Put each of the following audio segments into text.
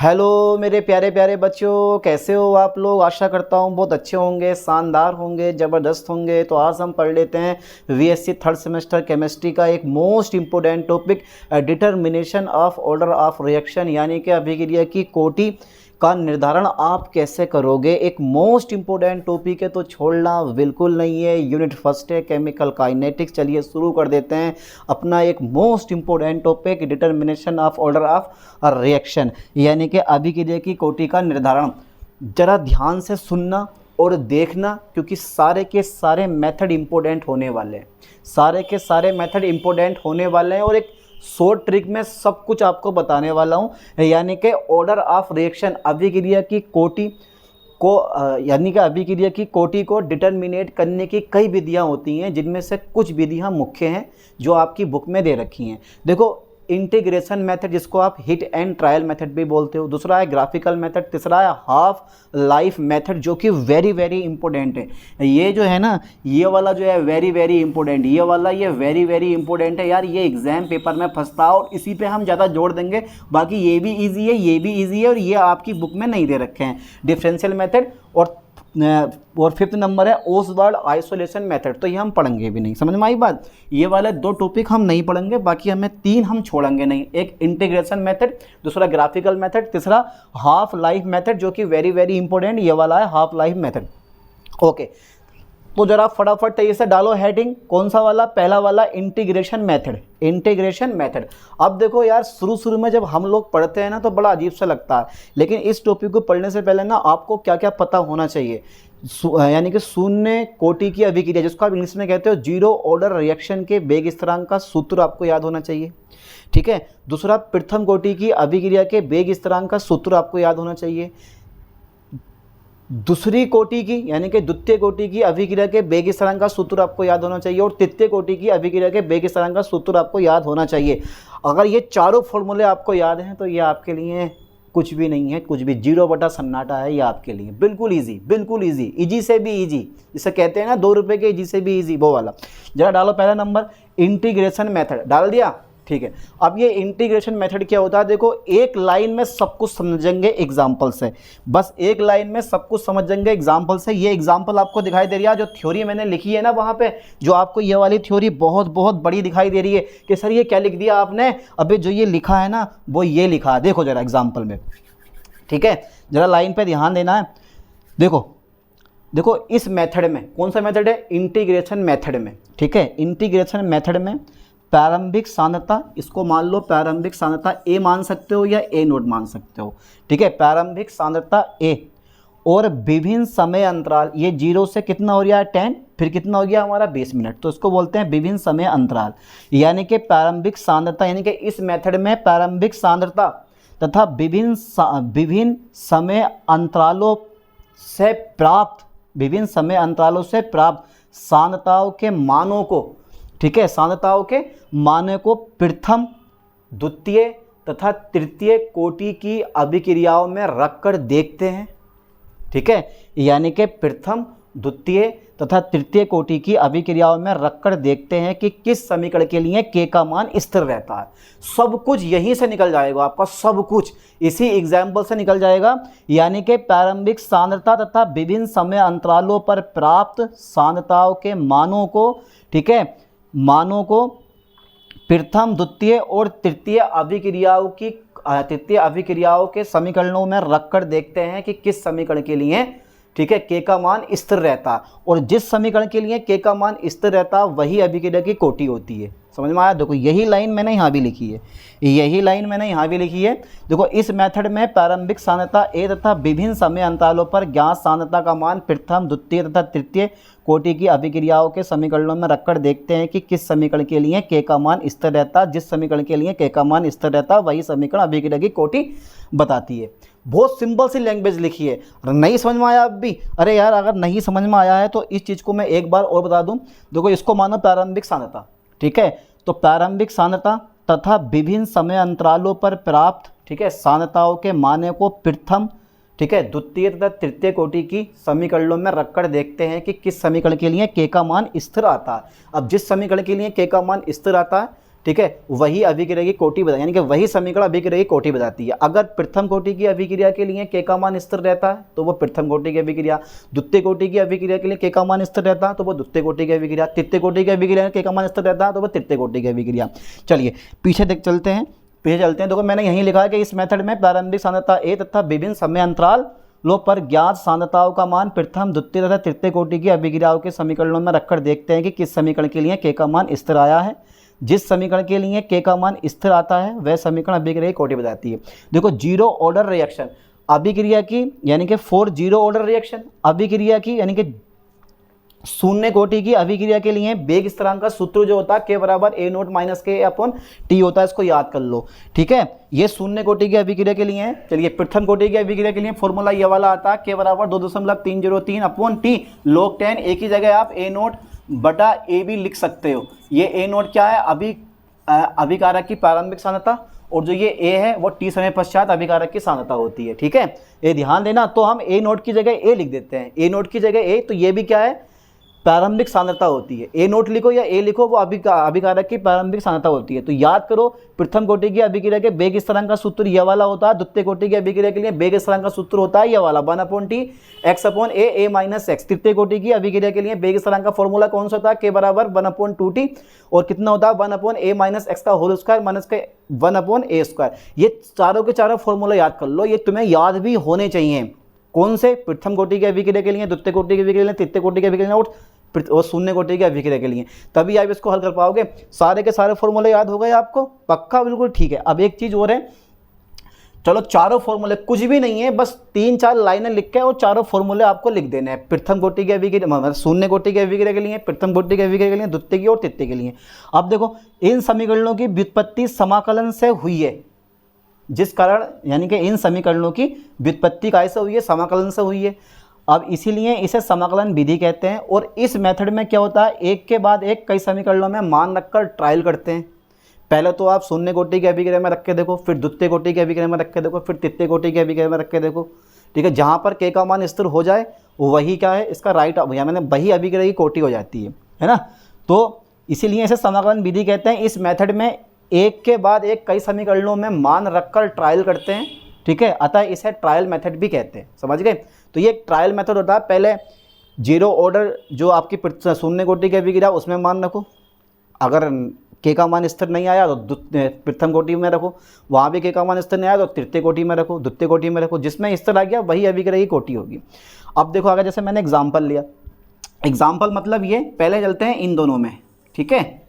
Hello मेरे प्यारे प्यारे बच्चों, कैसे हो आप लोग। आशा करता हूँ बहुत अच्छे होंगे, शानदार होंगे, ज़बरदस्त होंगे। तो आज हम पढ़ लेते हैं वीएससी थर्ड सेमेस्टर केमिस्ट्री का एक most important topic, determination of order of reaction, यानी कि अभिक्रिया की कोटि का निर्धारण आप कैसे करोगे। एक मोस्ट इम्पोर्टेंट टॉपिक है, तो छोड़ना बिल्कुल नहीं है। यूनिट फर्स्ट है, केमिकल काइनेटिक्स। चलिए शुरू कर देते हैं अपना एक most important topic, determination of order of reaction, यानी कि अभिक्रिया की कोटि का निर्धारण। जरा ध्यान से सुनना और देखना, क्योंकि सारे के सारे मेथड इम्पोर्टेंट होने वाले हैं, सारे के सारे मेथड इम्पोर्टेंट होने वाले हैं और एक शॉर्ट ट्रिक में सब कुछ आपको बताने वाला हूं। यानी कि ऑर्डर ऑफ रिएक्शन, अभिक्रिया की कोटि को यानी कि अभिक्रिया की कोटि को डिटर्मिनेट करने की कई विधियां होती हैं, जिनमें से कुछ विधियां मुख्य हैं जो आपकी बुक में दे रखी हैं। देखो, इंटीग्रेशन मेथड, जिसको आप हिट एंड ट्रायल मेथड भी बोलते हो। दूसरा है ग्राफिकल मेथड। तीसरा है हाफ लाइफ मेथड, जो कि वेरी वेरी इंपॉर्टेंट है। ये जो है ना, ये वाला जो है वेरी वेरी इंपॉर्टेंट, ये वाला ये वेरी वेरी इंपॉर्टेंट है यार। ये एग्जाम पेपर में फंसता है और इसी पे हम ज़्यादा जोड़ देंगे। बाकी ये भी ईजी है, ये भी ईजी है, और ये आपकी बुक में नहीं दे रखे हैं। डिफरेंशियल मेथड और फिफ्थ नंबर है ओसवाल्ड आइसोलेशन मेथड। तो ये हम पढ़ेंगे भी नहीं, समझ में आई बात। ये वाले दो टॉपिक हम नहीं पढ़ेंगे, बाकी हमें तीन हम छोड़ेंगे नहीं। एक इंटीग्रेशन मेथड, दूसरा ग्राफिकल मेथड, तीसरा हाफ लाइफ मेथड, जो कि वेरी वेरी इंपॉर्टेंट ये वाला है, हाफ लाइफ मेथड। ओके, तो जरा फटाफट तेजी से डालो हेडिंग। कौन सा वाला? पहला वाला, इंटीग्रेशन मेथड। Integration method. अब देखो यार, शुरू में जब हम लोग पढ़ते हैं ना, तो बड़ा अजीब सा लगता है, लेकिन इस टॉपिक को पढ़ने से पहले ना आपको क्या क्या पता होना चाहिए। यानी कि शून्य कोटि की अभिक्रिया, जिसको आप इंग्लिश में कहते हो जीरो ऑर्डर रिएक्शन के वेग स्थिरांक का सूत्र आपको याद होना चाहिए, ठीक है। दूसरा, प्रथम कोटि की अभिक्रिया के वेग स्थिरांक का सूत्र आपको याद होना चाहिए। दूसरी कोटि की यानी कि द्वितीय कोटि की अभिक्रिया के वेग स्थिरांक का सूत्र आपको याद होना चाहिए, और तृतीय कोटि की अभिक्रिया के वेग स्थिरांक का सूत्र आपको याद होना चाहिए। अगर ये चारों फॉर्मूले आपको याद हैं, तो ये आपके लिए कुछ भी नहीं है, कुछ भी, 0 सन्नाटा है ये आपके लिए। बिल्कुल ईजी, बिल्कुल ईजी, ईजी से भी ईजी, जिसे कहते हैं ना 2 रुपये के ईजी से भी ईजी, वो वाला। जरा डालो पहला नंबर, इंटीग्रेशन मेथड। डाल दिया, ठीक है। अब ये इंटीग्रेशन मेथड क्या होता है? देखो, एक लाइन में सब कुछ समझेंगे एग्जाम्पल से, बस एक लाइन में सब कुछ समझेंगे एग्जाम्पल से। ये एग्जाम्पल आपको दिखाई दे रही है, जो थ्योरी मैंने लिखी है ना वहाँ पे, जो आपको ये वाली थ्योरी बहुत बहुत बड़ी दिखाई दे रही है कि सर ये क्या लिख दिया आपने। अबे जो ये लिखा है ना, वो ये लिखा है, देखो जरा एग्जाम्पल में, ठीक है। जरा लाइन पर ध्यान देना है। देखो इस मेथड में, कौन सा मेथड है? इंटीग्रेशन मेथड में, ठीक है। इंटीग्रेशन मेथड में प्रारंभिक सांद्रता, इसको मान लो प्रारंभिक सांद्रता ए मान सकते हो या ए नोट मान सकते हो, ठीक है। प्रारंभिक सांद्रता ए और विभिन्न समय अंतराल, ये 0 से कितना हो गया है 10, फिर कितना हो गया हमारा 20 मिनट, तो इसको बोलते हैं विभिन्न समय अंतराल। यानी कि प्रारंभिक सांद्रता, यानी कि इस मेथड में प्रारंभिक सांद्रता तथा विभिन्न समय अंतरालों से प्राप्त सांद्रताओं के मानों को, ठीक है, सांद्रताओं के मानों को प्रथम, द्वितीय तथा तृतीय कोटि की अभिक्रियाओं में रखकर देखते हैं, ठीक है। यानी कि प्रथम, द्वितीय तथा तृतीय कोटि की अभिक्रियाओं में रखकर देखते हैं कि किस समीकरण के लिए k का मान स्थिर रहता है। सब कुछ यहीं से निकल जाएगा आपका, सब कुछ इसी एग्जाम्पल से निकल जाएगा। यानी कि प्रारंभिक सांद्रता तथा विभिन्न समय अंतरालों पर प्राप्त सांद्रताओं के मानों को, ठीक है, मानों को प्रथम, द्वितीय और तृतीय अभिक्रियाओं के समीकरणों में रखकर देखते हैं कि किस समीकरण के लिए, ठीक है, k का मान स्थिर रहता है। और जिस समीकरण के लिए k का मान स्थिर रहता है, वही अभिक्रिया की कोटि होती है। समझ में आया? देखो यही लाइन मैंने यहाँ भी लिखी है, यही लाइन मैंने यहाँ भी लिखी है। देखो, इस मेथड में प्रारंभिक सांद्रता ए तथा विभिन्न समय अंतरालों पर ज्ञात सांद्रता का मान प्रथम, द्वितीय तथा तृतीय कोटि की अभिक्रियाओं के समीकरणों में रखकर देखते हैं कि किस समीकरण के लिए k का मान स्थिर रहता है। जिस समीकरण के लिए k का मान स्थिर रहता है, वही समीकरण अभिक्रिया की कोटि बताती है। बहुत सिंपल सी लैंग्वेज लिखी है। नहीं समझ में आया अब भी? अरे यार, अगर नहीं समझ में आया है तो इस चीज़ को मैं एक बार और बता दूं। देखो, इसको मानो प्रारंभिक सांद्रता, ठीक है। तो प्रारंभिक सांद्रता तथा विभिन्न समय अंतरालों पर प्राप्त, ठीक है, सांद्रताओं के माने को प्रथम, ठीक है, द्वितीय तथा तृतीय कोटि की समीकरणों में रखकर देखते हैं कि किस समीकरण के लिए k का मान स्थिर आता है। अब जिस समीकरण के लिए k का मान स्थिर आता है, ठीक है, वही अभिक्रिया की कोटि बता, यानी कि वही समीकरण अभिक्रिया की कोटि बताती है। अगर प्रथम कोटि की अभिक्रिया के लिए के का मान स्थिर रहता है तो वो प्रथम कोटि की अभिक्रिया, द्वितीय कोटि की अभिक्रिया के लिए के का मान स्थिर रहता है तो वो द्वितीय कोटि की अभिक्रिया, तृतीय कोटि की अभिक्रिया के का मान स्थिर रहता है तो वो तृतीय कोटि की अभिक्रिया। चलिए पीछे चलते हैं। देखो मैंने यहीं लिखा है कि इस मेथड में प्रारंभिक सांद्रता ए तथा विभिन्न समय अंतराल लो पर ज्ञात सांद्रताओं का मान प्रथम, द्वितीय तथा तृतीय कोटि की अभिक्रियाओं के समीकरणों में रखकर देखते हैं कि किस समीकरण के लिए के का मान स्थिर आया है। जिस समीकरण के लिए के का मान स्थिर आता है वह समीकरण अभिक्रिया की कोटि बताती है। देखो जीरो ऑर्डर रिएक्शन अभिक्रिया की, यानी कि फॉर जीरो ऑर्डर रिएक्शन अभिक्रिया की, यानी कि शून्य कोटि की अभिक्रिया के लिए वेग स्थिरांक का सूत्र जो होता है के बराबर ए नोट माइनस के अपॉन टी होता है, इसको याद कर लो। ठीक है, ये शून्य कोटि की अभिक्रिया के लिए है। चलिए प्रथम कोटि की अभिक्रिया के लिए फॉर्मूला ये वाला आता है के बराबर 2.303 अपॉन टी log 10। एक ही जगह आप ए नोट बटा ए भी लिख सकते हो। ये ए नोट क्या है, अभिकारक की प्रारंभिक सांद्रता, और जो ये ए है वो टी समय पश्चात अभिकारक की सांद्रता होती है। ठीक है, ये ध्यान देना। तो हम ए नोट की जगह ए लिख देते हैं, ए नोट की जगह ए, तो ये भी क्या है, प्रारंभिक सांद्रता होती है। ए नोट लिखो या ए लिखो, वो अभिकारक की प्रारंभिक सांद्रता होती है। तो याद करो प्रथम कोटि की अभिक्रिया के वेग स्थिरांक का सूत्र यह वाला होता है, द्वितीय कोटि की अभिक्रिया के लिए वेग स्थिरांक का सूत्र होता है यह वाला 1/t x अपॉन ए माइनस एक्स। तृतीय कोटि की अभिक्रिया के लिए वेग स्थिरांक का फॉर्मूला कौन सा होता है, के बराबर 1/2t, और कितना होता है 1/a-x का होल स्क्वायर माइनस के 1/a²। ये चारों के चारों फॉर्मूला याद कर लो, ये तुम्हें याद भी होने चाहिए। कौन से, प्रथम कोटि की अभिक्रिया के लिए, द्वितीय कोटि की अभिक्रिया के लिए, तृतीय कोटि की अभिक्रिया और शून्य कोटि की अभिक्रिया के लिए, तभी आप इसको हल कर पाओगे। सारे के सारे फॉर्मूले याद हो गए आपको, पक्का, बिल्कुल ठीक है। अब एक चीज और है, चलो चारों फॉर्मूले कुछ भी नहीं है, बस 3-4 लाइनें लिख के और चारों फॉर्मूले आपको लिख देने हैं। प्रथम कोटि की अभिक्रिया मतलब शून्य कोटि की अभिक्रिया के लिए, प्रथम कोटि की अभिक्रिया के लिए, द्वितीय की और तृतीय के लिए। अब देखो इन समीकरणों की व्युत्पत्ति समाकलन से हुई है, जिस कारण, यानी कि इन समीकरणों की व्युत्पत्ति कैसे हुई है, समाकलन से हुई है। अब इसीलिए इसे समाकलन विधि कहते हैं। और इस मेथड में क्या होता है, एक के बाद एक कई समीकरणों में मान रखकर ट्रायल करते हैं। पहले तो आप शून्य कोटि की अभिक्रिया में रख के देखो, फिर द्वितीय कोटि की अभिक्रिया में रख के देखो, फिर तृतीय कोटि की अभिक्रिया में रख के देखो। ठीक है, जहाँ पर के का मान स्थिर हो जाए वही क्या है, इसका राइट, यानी वही अभिक्रिया की कोटि हो जाती है ना। तो इसीलिए इसे समाकलन विधि कहते हैं। इस मेथड में एक के बाद एक कई समीकरणों में मान रखकर ट्रायल करते हैं। ठीक है, अतः इसे ट्रायल मेथड भी कहते हैं, समझ गए। तो ये ट्रायल मेथड होता है, पहले जीरो ऑर्डर जो आपकी शून्य कोटि की अभिक्रिया उसमें मान रखो, अगर के का मान स्थिर नहीं आया तो प्रथम कोटि में रखो, वहाँ भी के का मान स्थिर नहीं आया तो तृतीय कोटि में रखो, द्वितीय कोटि में रखो, जिसमें स्थिर आ गया वही अभिक्रिया की कोटि होगी। अब देखो आगे, जैसे मैंने एग्जाम्पल लिया, एग्जाम्पल मतलब ये, पहले चलते हैं इन दोनों में। ठीक है,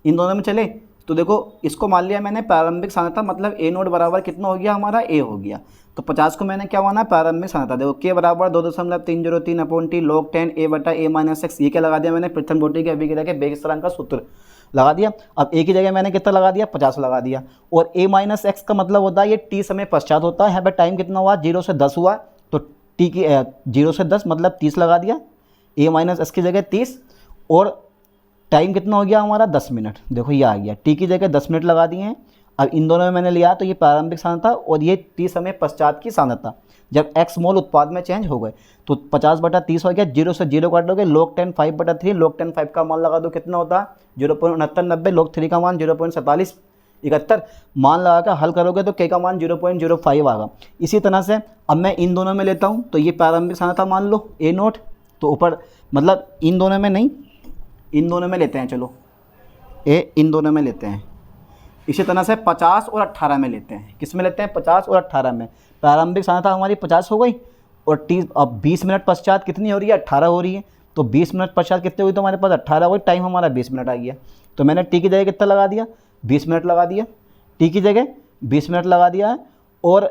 इन दोनों में चले तो देखो इसको मान लिया मैंने प्रारंभिक सांद्रता, मतलब ए नोट बराबर कितना हो गया हमारा, ए हो गया। तो 50 को मैंने क्या माना, प्रारंभिक सांद्रता। देखो के बराबर 2.303 अपॉन टी log 10 a/a-x। ये क्या लगा दिया मैंने, प्रथम कोटि की अभिक्रिया के वेग स्थिरांक का सूत्र लगा दिया। अब एक ही जगह मैंने कितना लगा दिया, 50 लगा दिया। और a-x का मतलब होता है ये टी समय पश्चात होता है। यहाँ पर टाइम कितना हुआ, 0 से 10 हुआ, तो टी की 0 से 10 मतलब 30 लगा दिया, a-x की जगह 30, और टाइम कितना हो गया हमारा 10 मिनट। देखो ये आ गया, टी की जगह 10 मिनट लगा दिए हैं। अब इन दोनों में मैंने लिया तो ये प्रारंभिक सांद्रता और ये टी समय पश्चात की सांद्रता, जब x मोल उत्पाद में चेंज हो गए तो 50/30 हो गया, 0 से 0 काट दोगे, log 10 5/3, log 10 5 का मान लगा दो, कितना होता है 0.6990, log 3 का मान 0.4771, मान लगा कर हल करोगे तो k का मान 0.05 आएगा। इसी तरह से अब मैं इन दोनों में लेता हूँ, तो ये प्रारंभिक सांद्रता मान लो ए नोट, तो ऊपर मतलब इन दोनों में नहीं, इन दोनों में लेते हैं, चलो इन दोनों में लेते हैं। इसी तरह से 50 और 18 में लेते हैं। किस में लेते हैं, 50 और 18 में। प्रारंभिक सांद्रता हमारी 50 हो गई, और टी अब 20 मिनट पश्चात कितनी हो रही है, 18 हो रही है। तो 20 मिनट पश्चात कितने हुई, तो हमारे पास 18 हुई, टाइम हमारा 20 मिनट आ गया। तो मैंने टी की जगह कितना लगा दिया, 20 मिनट लगा दिया, टी की जगह 20 मिनट लगा दिया है, और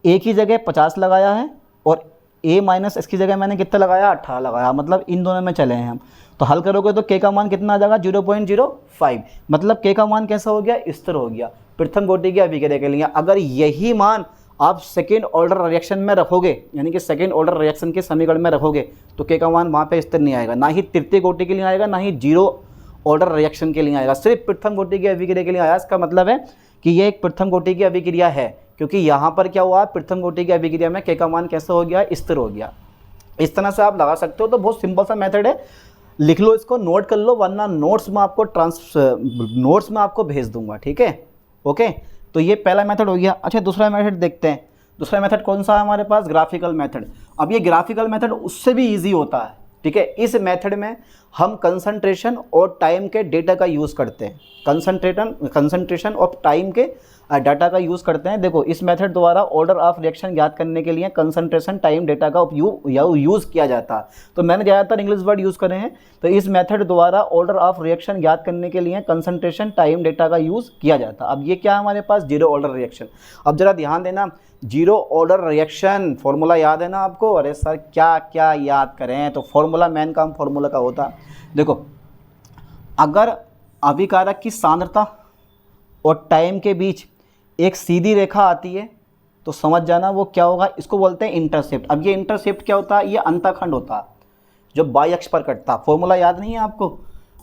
ए की जगह 50 लगाया है, और a- इसकी जगह मैंने कितना लगाया, 18 लगाया। मतलब इन दोनों में चले हैं हम। तो हल करोगे तो k का मान कितना आ जाएगा, 0.05। मतलब k का मान कैसा हो गया, स्थिर हो गया प्रथम कोटि की अभिक्रिया के लिए। अगर यही मान आप सेकेंड ऑर्डर रिएक्शन में रखोगे, यानी कि सेकेंड ऑर्डर रिएक्शन के समीकरण में रखोगे, तो k का मान वहाँ पे स्थिर नहीं आएगा, ना ही तृतीय कोटि के लिए आएगा, ना ही जीरो ऑर्डर रिएक्शन के लिए आएगा, सिर्फ प्रथम कोटि की अभिक्रिया के लिए आया। इसका मतलब है कि ये एक प्रथम कोटि की अभिक्रिया है, क्योंकि यहाँ पर क्या हुआ, प्रथम कोटि की अभिक्रिया में k का मान कैसा हो गया, स्थिर हो गया। इस तरह से आप लगा सकते हो। तो बहुत सिंपल सा मेथड है, लिख लो इसको, नोट कर लो, वरना नोट्स में आपको भेज दूंगा, ठीक है। ओके, तो ये पहला मेथड हो गया। अच्छा, दूसरा मेथड देखते हैं। दूसरा मेथड कौन सा है हमारे पास? Graphical method. अब ये ग्राफिकल मेथड उससे भी ईजी होता है, ठीक है। इस मेथड में हम कंसंट्रेशन और टाइम के डेटा का यूज़ करते हैं। कंसंट्रेशन ऑफ टाइम के डाटा का यूज़ करते हैं। देखो, इस मेथड द्वारा ऑर्डर ऑफ रिएक्शन ज्ञात करने के लिए कंसंट्रेशन टाइम डेटा का यूज़ किया जाता है। तो मैंने ज़्यादातर इंग्लिश वर्ड यूज़ करे हैं। तो इस मेथड द्वारा ऑर्डर ऑफ रिएक्शन ज्ञात करने के लिए कंसंट्रेशन टाइम डेटा का यूज़ किया जाता है। अब ये क्या है हमारे पास? Zero order reaction. अब जरा ध्यान देना, जीरो ऑर्डर रिएक्शन फॉर्मूला याद है ना आपको? अरे सर क्या क्या याद करें, तो फॉर्मूला मेन काम फॉर्मूला का होता है। देखो, अगर अभिकारक की सांद्रता और टाइम के बीच एक सीधी रेखा आती है तो समझ जाना वो क्या होगा, इसको बोलते हैं इंटरसेप्ट। अब ये इंटरसेप्ट क्या होता है? ये अंतःखंड होता है जो बाई अक्ष पर कटता है। फॉर्मूला याद नहीं है आपको?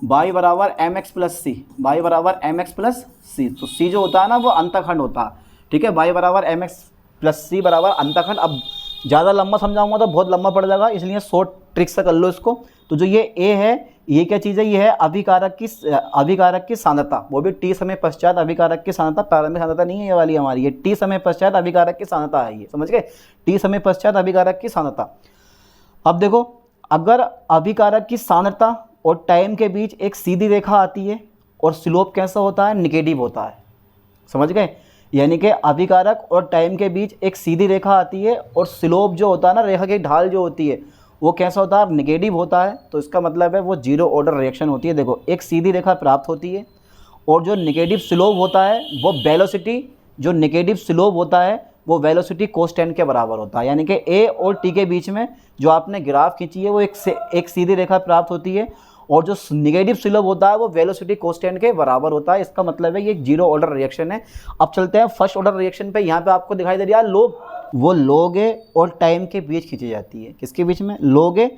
बाई बराबर m x plus c, y बराबर एम एक्स प्लस सी। तो सी जो होता है ना वो अंतःखंड होता है, ठीक है। बाई बराबर एम एक्स प्लस सी बराबर अंतःखंड। अब ज़्यादा लंबा समझाऊंगा तो बहुत लंबा पड़ जाएगा, इसलिए शॉर्ट ट्रिक से कर लो इसको। तो जो ये ए है, ये क्या चीज़ है? ये है अभिकारक की सांद्रता, वो भी टी समय पश्चात अभिकारक की सांद्रता। प्रारंभिक सांद्रता नहीं है ये वाली हमारी, ये टी समय पश्चात अभिकारक की सांद्रता है, ये समझ गए? टी समय पश्चात अभिकारक की सांद्रता। अब देखो, अगर अभिकारक की सांद्रता और टाइम के बीच एक सीधी रेखा आती है और स्लोप कैसा होता है? निगेटिव होता है, समझ गए? यानी कि अभिकारक और टाइम के बीच एक सीधी रेखा आती है और स्लोप जो होता है ना, रेखा की ढाल जो होती है वो कैसा होता है? निगेटिव होता है। तो इसका मतलब है वो जीरो ऑर्डर रिएक्शन होती है। देखो, एक सीधी रेखा प्राप्त होती है और जो निगेटिव स्लोप होता है वो वेलोसिटी, जो निगेटिव स्लोप होता है वो वेलोसिटी कांस्टेंट के बराबर होता है। यानी कि ए और टी के बीच में जो आपने ग्राफ खींची है वो एक सीधी रेखा प्राप्त होती है और जो निगेटिव स्लोप होता है वो वेलोसिटी कांस्टेंट के बराबर होता है। इसका मतलब है ये जीरो ऑर्डर रिएक्शन है। अब चलते हैं फर्स्ट ऑर्डर रिएक्शन पे। यहाँ पे आपको दिखाई दे रहा है लोग, वो log a और टाइम के बीच खींची जाती है। किसके बीच में? log a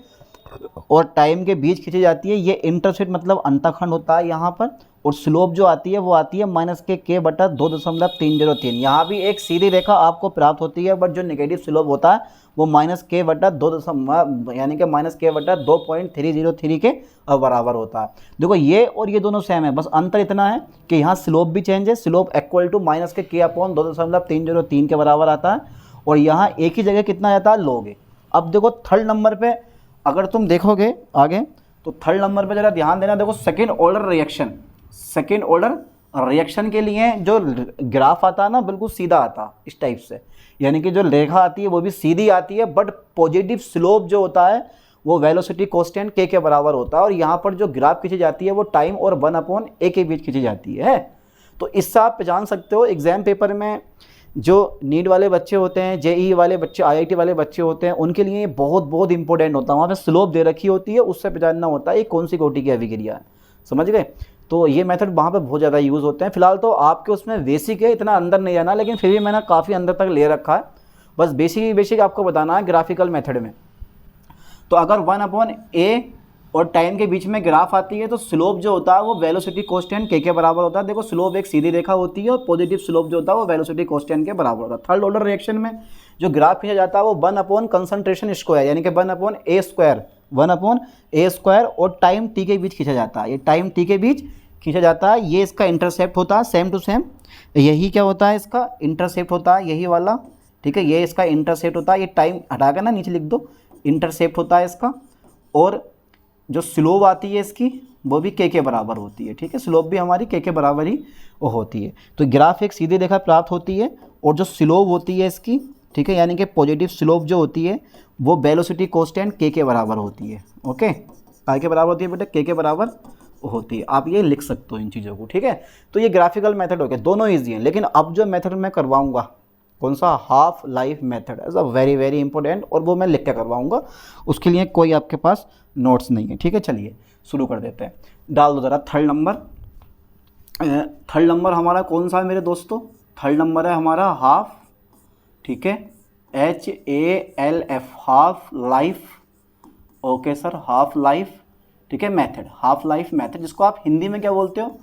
और टाइम के बीच खींची जाती है। ये इंटरसेप्ट मतलब अंतःखंड होता है यहाँ पर, और स्लोप जो आती है वो आती है माइनस के बटा 2.303। यहाँ भी एक सीधी रेखा आपको प्राप्त होती है, बट जो नेगेटिव स्लोप होता है वो माइनस के बटा 2 यानी कि माइनस के बटा 2.303 के बराबर होता है। देखो, ये और ये दोनों सेम है, बस अंतर इतना है कि यहाँ स्लोप भी चेंज है। स्लोप इक्वल टू माइनस के अपॉन 2.303 के बराबर आता है, और यहाँ एक ही जगह कितना आता है? log a। अब देखो थर्ड नंबर पे अगर तुम देखोगे आगे, तो थर्ड नंबर पे जरा ध्यान देना। देखो, सेकेंड ऑर्डर रिएक्शन के लिए जो ग्राफ आता है ना, बिल्कुल सीधा आता इस टाइप से, यानी कि जो रेखा आती है वो भी सीधी आती है, बट पॉजिटिव स्लोप जो होता है वो वेलोसिटी कांस्टेंट के बराबर होता है। और यहाँ पर जो ग्राफ खींची जाती है वो टाइम और 1/a के बीच खींची जाती है। तो इससे आप जान सकते हो एग्जाम पेपर में जो नीट वाले बच्चे होते हैं, जेईई वाले बच्चे, आईआईटी वाले बच्चे होते हैं, उनके लिए ये बहुत बहुत इंपॉर्टेंट होता है। वहाँ पे स्लोप दे रखी होती है, उससे पहचानना होता है ये कौन सी कोटि की अभिक्रिया है, समझ गए? तो ये मेथड वहाँ पे बहुत ज़्यादा यूज़ होते हैं। फिलहाल तो आपके उसमें बेसिक है, इतना अंदर नहीं जाना, लेकिन फिर भी मैंने काफ़ी अंदर तक ले रखा है। बस बेसिक आपको बताना है ग्राफिकल मेथड में। तो अगर 1/a और टाइम के बीच में ग्राफ आती है तो स्लोप जो होता है वो वेलोसिटी कांस्टेंट के बराबर होता है। देखो, स्लोप एक सीधी रेखा होती है और पॉजिटिव स्लोप जो होता है वो वेलोसिटी कांस्टेंट के बराबर होता है। थर्ड ऑर्डर रिएक्शन में जो ग्राफ खींचा जाता है वो 1/, कंसंट्रेशन स्क्वायर यानी कि 1/a स्क्वायर और टाइम t के बीच खींचा जाता है। ये टाइम t के बीच खींचा जाता है। ये इसका इंटरसेप्ट होता है, सेम टू सेम यही क्या होता है? इसका इंटरसेप्ट होता है, यही वाला, ठीक है। ये इसका इंटरसेप्ट होता है। ये टाइम हटाकर ना नीचे लिख दो, इंटरसेप्ट होता है इसका। और जो स्लोप आती है इसकी वो भी के बराबर होती है, ठीक है। स्लोप भी हमारी के बराबर ही होती है। तो ग्राफ एक सीधी रेखा प्राप्त होती है और जो स्लोप होती है इसकी, ठीक है, यानी कि पॉजिटिव स्लोप जो होती है वो वेलोसिटी कांस्टेंट के बराबर होती है। ओके, काय के बराबर होती है बेटा? के बराबर होती है। आप ये लिख सकते हो इन चीज़ों को, ठीक है। तो ये ग्राफिकल मेथड हो गया, दोनों ईजी हैं। लेकिन अब जो मेथड मैं करवाऊँगा कौन सा? Half life method as a very important, और वो मैं लिख के करवाऊँगा। उसके लिए कोई आपके पास नोट्स नहीं है, ठीक है। चलिए शुरू कर देते हैं। डाल दो ज़रा थर्ड नंबर हमारा कौन सा है मेरे दोस्तों? थर्ड नंबर है हमारा हाफ, ठीक है, HALF, half life. Okay sir, half life, ठीक है, मेथड, हाफ लाइफ मेथड, जिसको आप हिंदी में क्या बोलते हो?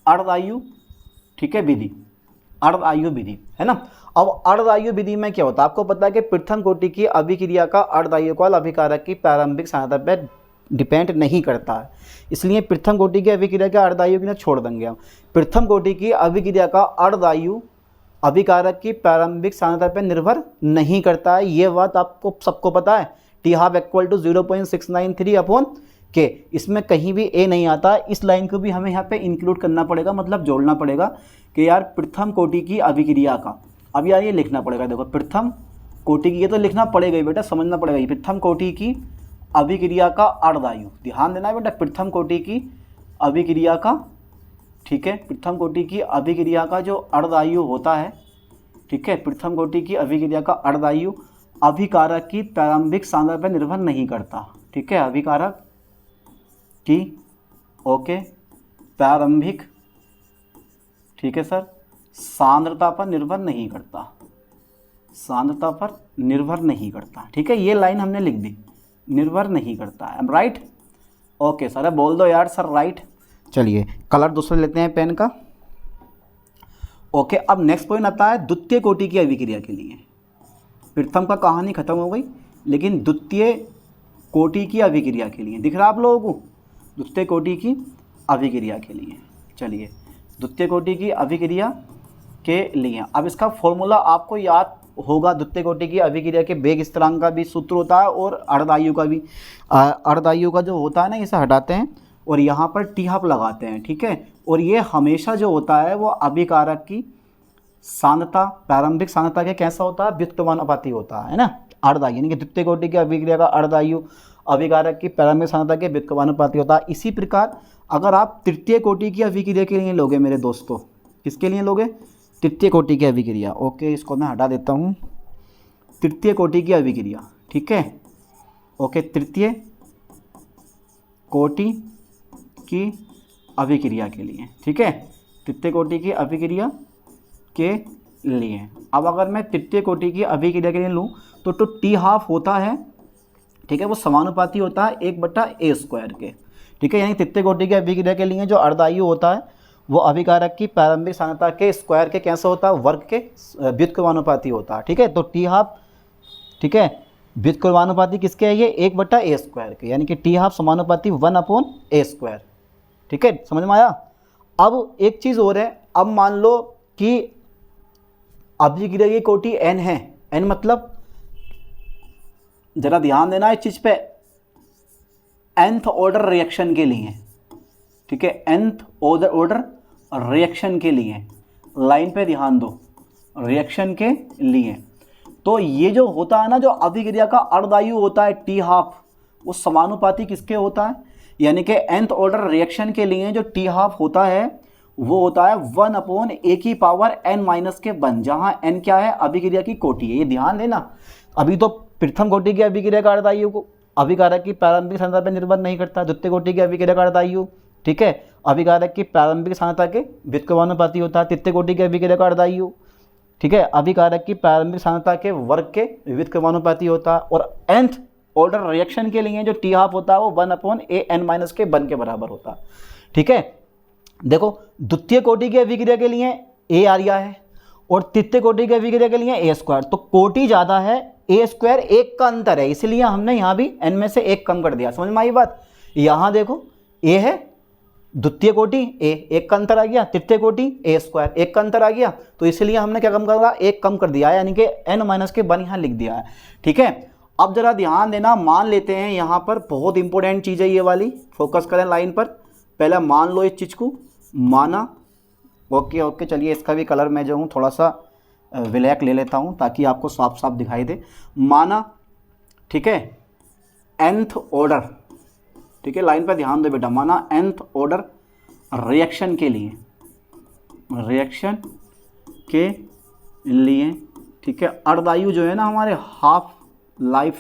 अर्धआयु, ठीक है, विधि, अर्धआयु विधि, है ना। अब अर्धआयु विधि में क्या होता है? आपको पता है कि प्रथम कोटि की अभिक्रिया का अर्धआयु काल अभिकारक की प्रारंभिक सांद्रता पर डिपेंड नहीं करता है। इसलिए प्रथम कोटि की अभिक्रिया के अर्धआयु के लिए छोड़ देंगे हम। प्रथम कोटि की अभिक्रिया का अर्धआयु अभिकारक की प्रारंभिक सांद्रता पर निर्भर नहीं करता है। ये बात आपको सबको पता है। T half equal to 0.693 upon K, इसमें कहीं भी ए नहीं आता। इस लाइन को भी हमें यहाँ पे इंक्लूड करना पड़ेगा, मतलब जोड़ना पड़ेगा कि यार प्रथम कोटि की अभिक्रिया का, अब यार ये लिखना पड़ेगा। देखो प्रथम कोटि की, ये तो लिखना पड़ेगा ही बेटा, समझना पड़ेगा। ये प्रथम कोटि की अभिक्रिया का अर्धआयु, ध्यान देना है बेटा, प्रथम कोटि की अभिक्रिया का, ठीक है, प्रथम कोटि की अभिक्रिया का जो अर्धआयु होता है, ठीक है, प्रथम कोटि की अभिक्रिया का अर्धआयु अभिकारक की प्रारंभिक सांद्रता पर निर्भर नहीं करता, ठीक है, अभिकारक की, ओके, प्रारंभिक, ठीक है सर, सांद्रता पर निर्भर नहीं करता, सांद्रता पर निर्भर नहीं करता, ठीक है, ये लाइन हमने लिख दी, निर्भर नहीं करता है, राइट। ओके सर, बोल दो यार सर राइट। चलिए कलर दूसरा लेते हैं पेन का। ओके, अब नेक्स्ट पॉइंट आता है द्वितीय कोटि की अभिक्रिया के लिए। प्रथम का कहानी खत्म हो गई, लेकिन द्वितीय कोटि की अभिक्रिया के लिए दिख रहा आप लोगों को, द्वितीय कोटि की अभिक्रिया के लिए। चलिए द्वितीय कोटि की अभिक्रिया के लिए अब इसका फॉर्मूला आपको याद होगा। द्वितीय कोटि की अभिक्रिया के वेग स्थिरांक का भी सूत्र होता है और अर्धआयु का भी। अर्धआयु का जो होता है ना, इसे हटाते हैं और यहाँ पर टी हाफ लगाते हैं, ठीक है। और ये हमेशा जो होता है वो अभिकारक की सांद्रता, प्रारंभिक सांद्रता के कैसा होता है, व्युत्क्रमानुपाती होता है ना, अर्धआयु, यानी कि द्वितीय कोटि की अभिक्रिया का अर्धआयु अभिकारक की प्रारंभिक सांद्रता के व्युत्क्रमानुपाती होता है। इसी प्रकार अगर आप तृतीय कोटि की अभिक्रिया के लिए लोगे मेरे दोस्तों, किसके लिए लोगे, तृतीय कोटि की अभिक्रिया, ओके, इसको मैं हटा देता हूँ, तृतीय कोटि की अभिक्रिया, ठीक है, ओके, तृतीय कोटि की अभिक्रिया के लिए, ठीक है, तृतीय कोटि की अभिक्रिया के लिए। अब अगर मैं तृतीय कोटि की अभिक्रिया के लिए लूँ तो टी हाफ होता है, ठीक है, वो समानुपाती होता है 1/a² के, ठीक है, यानी तृतीय कोटि की अभिक्रिया के लिए जो अर्धआयु होता है वो अभिकारक की प्रारंभिक सांद्रता के स्क्वायर के कैसा होता है, वर्ग के व्युत्क्रमानुपाती होता है, ठीक है। तो टी हाफ, ठीक है, व्युत्क्रमानुपाती किसके है, ये 1/a² के, यानी कि टी हाफ समानुपाती 1/a², ठीक है, समझ में आया। अब एक चीज़ और है, अब मान लो कि अभिक्रिया की कोटि n है, n मतलब जरा ध्यान देना इस चीज़ पे, nth ऑर्डर रिएक्शन के लिए, ठीक है, nth ऑर्डर रिएक्शन के लिए, लाइन पे ध्यान दो, रिएक्शन के लिए। तो ये जो होता है ना, जो अभिक्रिया का अर्धआयु होता है टी हाफ, वो समानुपाती किसके होता है, यानी कि nth ऑर्डर रिएक्शन के लिए जो टी हाफ होता है वो होता है 1/n-1, जहाँ n क्या है, अभिक्रिया की कोटि है। ये ध्यान देना, अभी तो प्रथम कोटि की अभिक्रिया का अर्धआयु को अभिकारक की प्रारंभिक सांद्रता पर निर्भर नहीं करता, द्वितीय कोटि की अभिक्रिया का अर्धआयु, ठीक है, अभिकारक की प्रारंभिक सांद्रता के व्युत्क्रमानुपाती होता है। तृतीय कोटि की अभिक्रिया का अर्धआयु, ठीक है, अभिकारक की प्रारंभिक सांद्रता के वर्ग के व्युत्क्रमानुपाती होता है। और nth ऑर्डर रिएक्शन के लिए जो टी हाफ होता है वो 1/an-1 के बराबर होता है, ठीक है। देखो द्वितीय कोटि की अभिक्रिया के लिए a आ गया है और तृतीय कोटि की अभिक्रिया के लिए a², तो कोटि ज़्यादा है, a² एक का अंतर है, इसलिए हमने यहाँ भी n में से एक कम कर दिया। समझ में आई बात। यहाँ देखो a है, द्वितीय कोटि a, एक का अंतर आ गया, तृतीय कोटि a², एक का अंतर आ गया, तो इसलिए हमने क्या कम करा, एक कम कर दिया है, यानी कि n-1 यहाँ लिख दिया है, ठीक है। अब जरा ध्यान देना, मान लेते हैं यहाँ पर, बहुत इंपॉर्टेंट चीज़ है ये वाली, फोकस करें लाइन पर। पहले मान लो इस चीज़ को, माना, ओके ओके, चलिए इसका भी कलर मैं जो हूँ थोड़ा सा ब्लैक ले लेता हूँ ताकि आपको साफ साफ दिखाई दे। माना, ठीक है, nth ऑर्डर, ठीक है, लाइन पर ध्यान दो बेटा, माना nth ऑर्डर रिएक्शन के लिए, रिएक्शन के लिए, ठीक है, अर्धआयु जो है ना हमारे हाफ लाइफ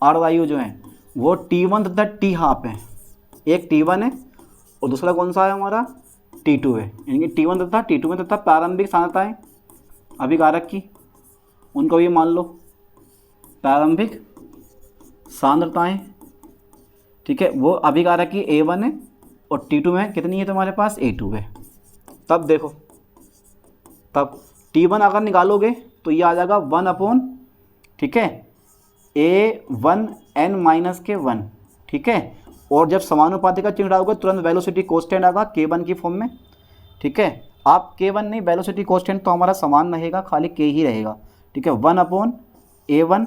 अर्धआयु जो है वो T1 तथा टी हाफ है। एक T1 है और दूसरा कौन सा है हमारा, T2 है, यानी कि T1 तथा T2 में तथा प्रारंभिक सांद्रताएं अभिकारक की, उनको भी मान लो प्रारंभिक सांद्रताएं, ठीक है, वो अभिकारक की A1 है और T2 में कितनी है तुम्हारे पास, A2 है। तब देखो, तब T1 अगर निकालोगे तो ये आ जाएगा 1/, ठीक है, A1n-1, ठीक है, और जब समानुपाती का चिन्ह डालोगे तुरंत वेलोसिटी कांस्टेंट आएगा K1 की फॉर्म में, ठीक है। आप K1 नहीं, वेलोसिटी कांस्टेंट तो हमारा समान रहेगा, खाली K ही रहेगा, ठीक है। 1/A1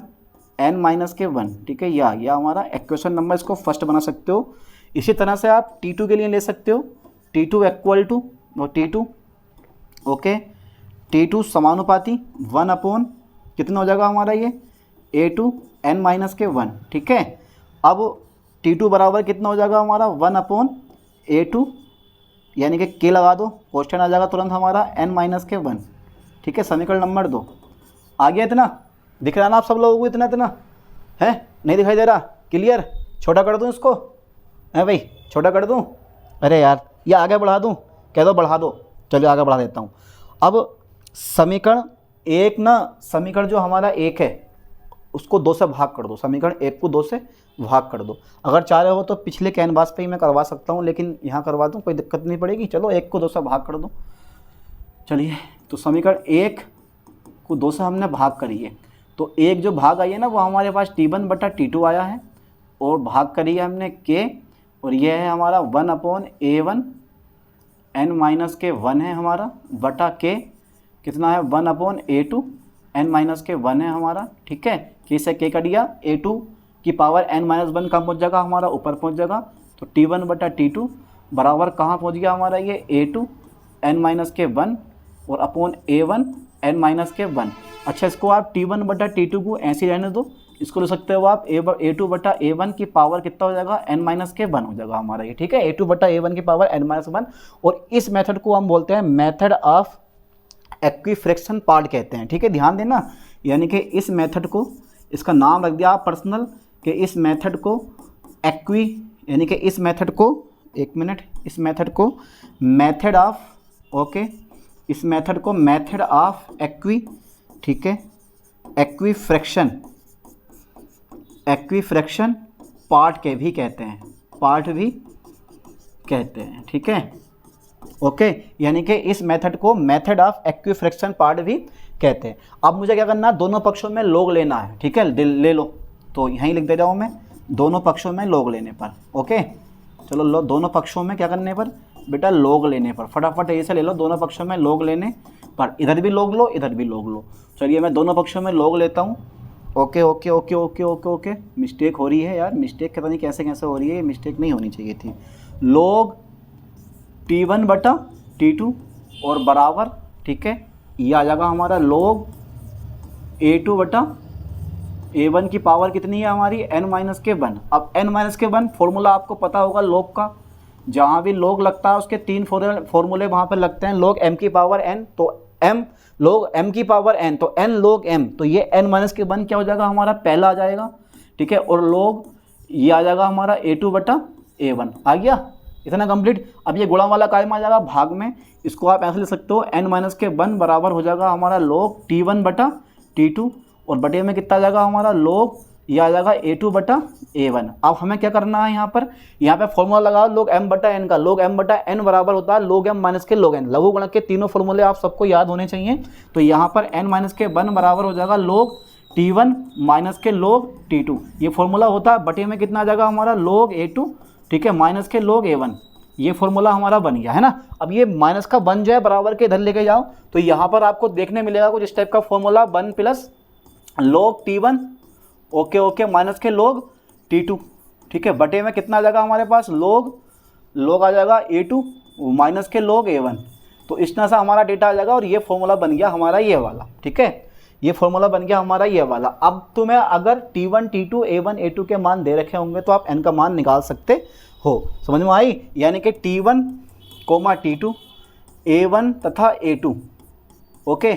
n-K1, ठीक है। या हमारा इक्वेशन नंबर, इसको फर्स्ट बना सकते हो। इसी तरह से आप T2 के लिए ले सकते हो, T2 इक्वल टू और T2, ओके, T2 समानुपाती 1/ कितना हो जाएगा हमारा ये A2 n-K1, ठीक है। अब T2 बराबर कितना हो जाएगा हमारा 1/A2, यानी कि K लगा दो, क्वेश्चन आ जाएगा तुरंत हमारा n-K1, ठीक है। समीकरण नंबर 2 आ गया। इतना दिख रहा ना आप सब लोगों को? इतना है, नहीं दिखाई दे रहा? क्लियर? छोटा कर दूँ इसको? है भाई, छोटा कर दूँ? अरे यार, ये आगे बढ़ा दूँ? कह दो बढ़ा दो, चलिए आगे बढ़ा देता हूँ। अब समीकरण 1 ना, समीकरण जो हमारा 1 है उसको 2 से भाग कर दो, समीकरण 1 को 2 से भाग कर दो। अगर चाह रहे हो तो पिछले कैनवास पे ही मैं करवा सकता हूँ, लेकिन यहाँ करवा दूँ, कोई दिक्कत नहीं पड़ेगी। चलो 1 को 2 से भाग कर दो। चलिए, तो समीकरण 1 को 2 से हमने भाग करी है, तो एक जो भाग आई है ना वो हमारे पास T1/T2 आया है, और भाग करी है हमने K, और ये है हमारा 1/A1 n-K1 है हमारा, बटा K कितना है 1/A2 n-K1 है हमारा, ठीक है। K से K कट गया, A2 की पावर n-1 कहाँ पहुँच जाएगा हमारा? ऊपर पहुँच जाएगा। तो T1/T2 बराबर कहाँ पहुँच गया हमारा? ये A2 n-K1 और अपॉन A1 n-K1। अच्छा, इसको आप T1/T2 को ऐसे रहने दो, इसको ले सकते हो आप A2/A1 की पावर कितना हो जाएगा? n-K1 हो जाएगा हमारा ये, ठीक है। A2/A1 की पावर n-1, और इस मेथड को हम बोलते हैं मेथड ऑफ एक्विफ्रैक्शन पार्ट कहते हैं, ठीक है। ध्यान देना, यानी कि इस मेथड को, इसका नाम रख दिया आप पर्सनल, कि इस मेथड को यानी कि इस मेथड को, एक मिनट, इस मेथड को मेथड ऑफ, ओके, इस मेथड को मेथड ऑफ ठीक है, एक्विफ्रैक्शन पार्ट के भी कहते हैं, पार्ट भी कहते हैं, ठीक है, ओके। यानी कि इस मेथड को मेथड ऑफ एक्विफ्रैक्शन पार्ट भी कहते हैं। अब मुझे क्या करना है? दोनों पक्षों में लॉग लेना है, ठीक है। ले लो, तो यहीं लिख दे रहा हूँ मैं, दोनों पक्षों में लॉग लेने पर, ओके। चलो लो, दोनों पक्षों में क्या करने पर बेटा? लॉग लेने पर। फटाफट ऐसे ले लो, दोनों पक्षों में लॉग लेने पर, इधर भी लॉग लो, इधर भी लॉग लो। चलिए मैं दोनों पक्षों में लॉग लेता हूँ, okay okay okay okay okay okay. Mistake हो रही है यार, मिस्टेक पता नहीं कैसे कैसे हो रही है, ये मिस्टेक नहीं होनी चाहिए थी। लॉग T1/T2 और बराबर, ठीक है, ये आ जाएगा हमारा लॉग A2/A1 की पावर कितनी है हमारी? n-K1। अब n-K1 फॉर्मूला आपको पता होगा लॉग का, जहाँ भी लॉग लगता है उसके 3 फॉर्मूले वहाँ पर लगते हैं। लॉग m की पावर n, तो m log m की पावर n, तो n log m, तो ये n-K1 क्या हो जाएगा हमारा? पहला आ जाएगा, ठीक है। और log ये आ जाएगा हमारा A2/A1। आ गया इतना कंप्लीट। अब ये गुणा वाला कायम आ जाएगा भाग में, इसको आप ऐसे ले सकते हो, n-K1 बराबर हो जाएगा हमारा log T1/T2, और बटे में कितना आ जाएगा हमारा? log ये आ जाएगा A2/A1। अब हमें क्या करना है? यहाँ पे फॉर्मूला लगाओ log m/n का। log m/n बराबर होता है log m - log n। लघु गुणक के तीनों फॉर्मूले आप सबको याद होने चाहिए। तो यहाँ पर n-K1 बराबर हो जाएगा log T1 - log T2, ये फॉर्मूला होता है। बटे में कितना आ जाएगा हमारा? log A2, ठीक है, माइनस के log A1। ये फॉर्मूला हमारा बन गया है ना। अब ये माइनस का बन जाए, बराबर के इधर लेके जाओ, तो यहाँ पर आपको देखने मिलेगा कुछ इस टाइप का formula, 1 plus log T1, okay okay, minus के log T2, ठीक है। बटे में कितना आ जाएगा हमारे पास? log आ जाएगा A2 माइनस के log A1। तो इस तरह से हमारा डेटा आ जाएगा, और ये फॉर्मूला बन गया हमारा ये वाला, ठीक है। ये फॉर्मूला बन गया हमारा ये वाला। अब तुम्हें अगर T1, T2, A1, A2 के मान दे रखे होंगे तो आप n का मान निकाल सकते हो। समझ में आई? यानी कि T1, T2, A1 तथा A2, ओके,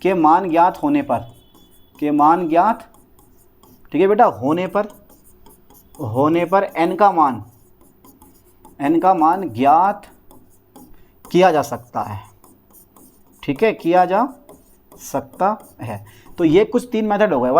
के मान ज्ञात होने पर, के मान ज्ञात, ठीक है बेटा, होने पर n का मान ज्ञात किया जा सकता है, ठीक है, किया जा सकता है। तो ये कुछ 3 मेथड हो गए।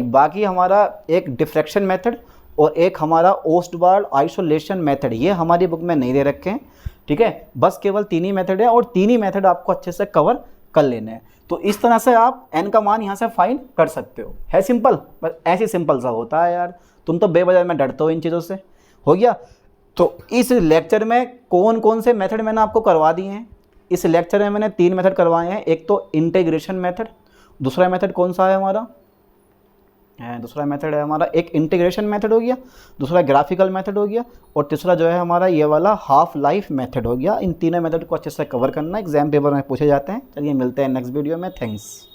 बाकी हमारा एक डिफ्रैक्शन मेथड और एक हमारा ओस्टवाल्ड आइसोलेशन मेथड, ये हमारी बुक में नहीं दे रखे हैं, ठीक है। बस केवल 3 ही मेथड है, और 3 ही मेथड आपको अच्छे से कवर कर लेने हैं। तो इस तरह से आप n का मान यहाँ से फाइंड कर सकते हो। है सिंपल, बस ऐसे सिंपल सा होता है यार। तुम तो बेवजह में डरते हो इन चीज़ों से, हो गया। तो इस लेक्चर में कौन कौन से मेथड मैंने आपको करवा दिए हैं? इस लेक्चर में मैंने 3 मेथड करवाए हैं। एक तो इंटीग्रेशन मेथड, दूसरा मेथड कौन सा है हमारा? दूसरा मेथड है हमारा एक इंटीग्रेशन मेथड हो गया, दूसरा ग्राफिकल मेथड हो गया, और तीसरा जो है हमारा ये वाला हाफ लाइफ मेथड हो गया। इन तीनों मेथड को अच्छे से कवर करना, एग्जाम पेपर में पूछे जाते हैं। चलिए मिलते हैं नेक्स्ट वीडियो में। थैंक्स।